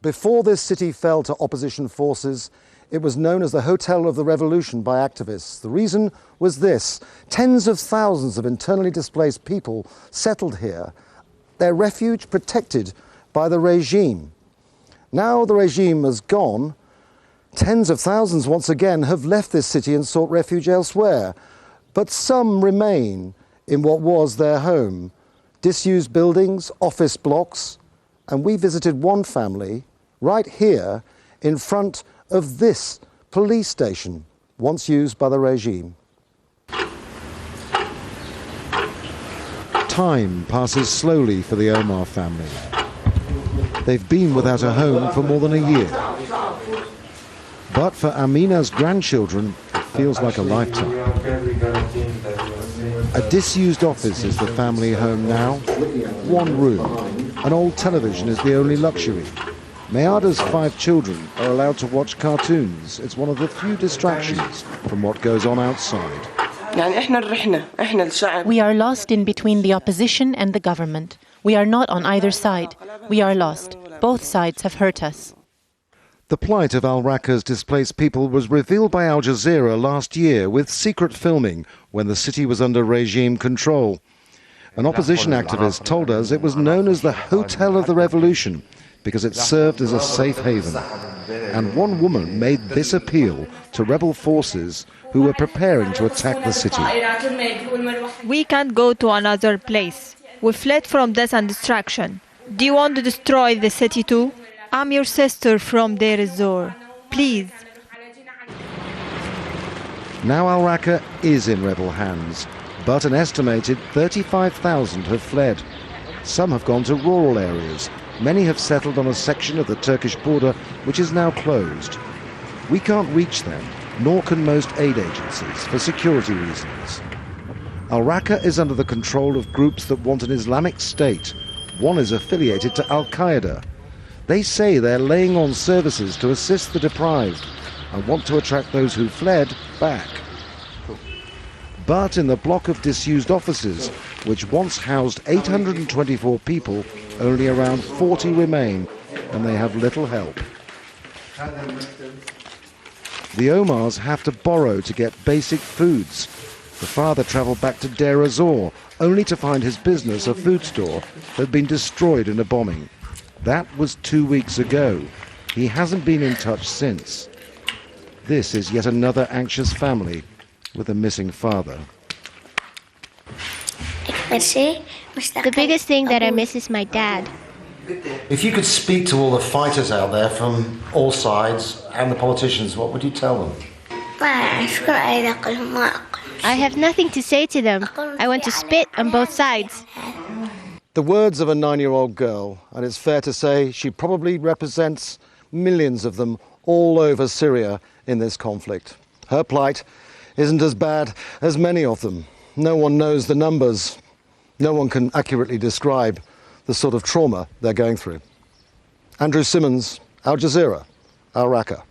Before this city fell to opposition forces, it was known as the Hotel of the Revolution by activists. The reason was this: tens of thousands of internally displaced people settled here, their refuge protected by the regime. Now the regime has gone, tens of thousands once again have left this city and sought refuge elsewhere. But some remain in what was their home, disused buildings, office blocks, and we visited one family right here in front of this police station, once used by the regime. Time passes slowly for the Omar family. They've been without a home for more than a year. But for Amina's grandchildren, it feels like a lifetime. A disused office is the family home now. One room. An old television is the only luxury. Mayada's 5 children are allowed to watch cartoons. It's one of the few distractions from what goes on outside. We are lost in between the opposition and the government. We are not on either side. We are lost. Both sides have hurt us. The plight of Al-Raqqa's displaced people was revealed by Al Jazeera last year with secret filming when the city was under regime control. An opposition activist told us it was known as the Hotel of the Revolution because it served as a safe haven. And one woman made this appeal to rebel forces who were preparing to attack the city. We can't go to another place. We fled from death and destruction. Do you want to destroy the city too? I'm your sister from Deir ez-Zor. Please. Now Al-Raqqa is in rebel hands, but an estimated 35,000 have fled. Some have gone to rural areas. Many have settled on a section of the Turkish border which is now closed. We can't reach them, nor can most aid agencies, for security reasons. Al-Raqqa is under the control of groups that want an Islamic State. One is affiliated to Al-Qaeda. They say they're laying on services to assist the deprived and want to attract those who fled back. But in the block of disused offices, which once housed 824 people, only around 40 remain, and they have little help. The Omars have to borrow to get basic foods. The father travelled back to Deir ez-Zor, only to find his business, a food store, had been destroyed in a bombing. That was 2 weeks ago. He hasn't been in touch since. This is yet another anxious family with a missing father. The biggest thing that I miss is my dad. If you could speak to all the fighters out there from all sides and the politicians, what would you tell them? I have nothing to say to them. I want to spit on both sides. The words of a 9-year-old girl, and it's fair to say she probably represents millions of them all over Syria in this conflict. Her plight isn't as bad as many of them. No one knows the numbers. No one can accurately describe the sort of trauma they're going through. Andrew Simmons, Al Jazeera, Al-Raqqa.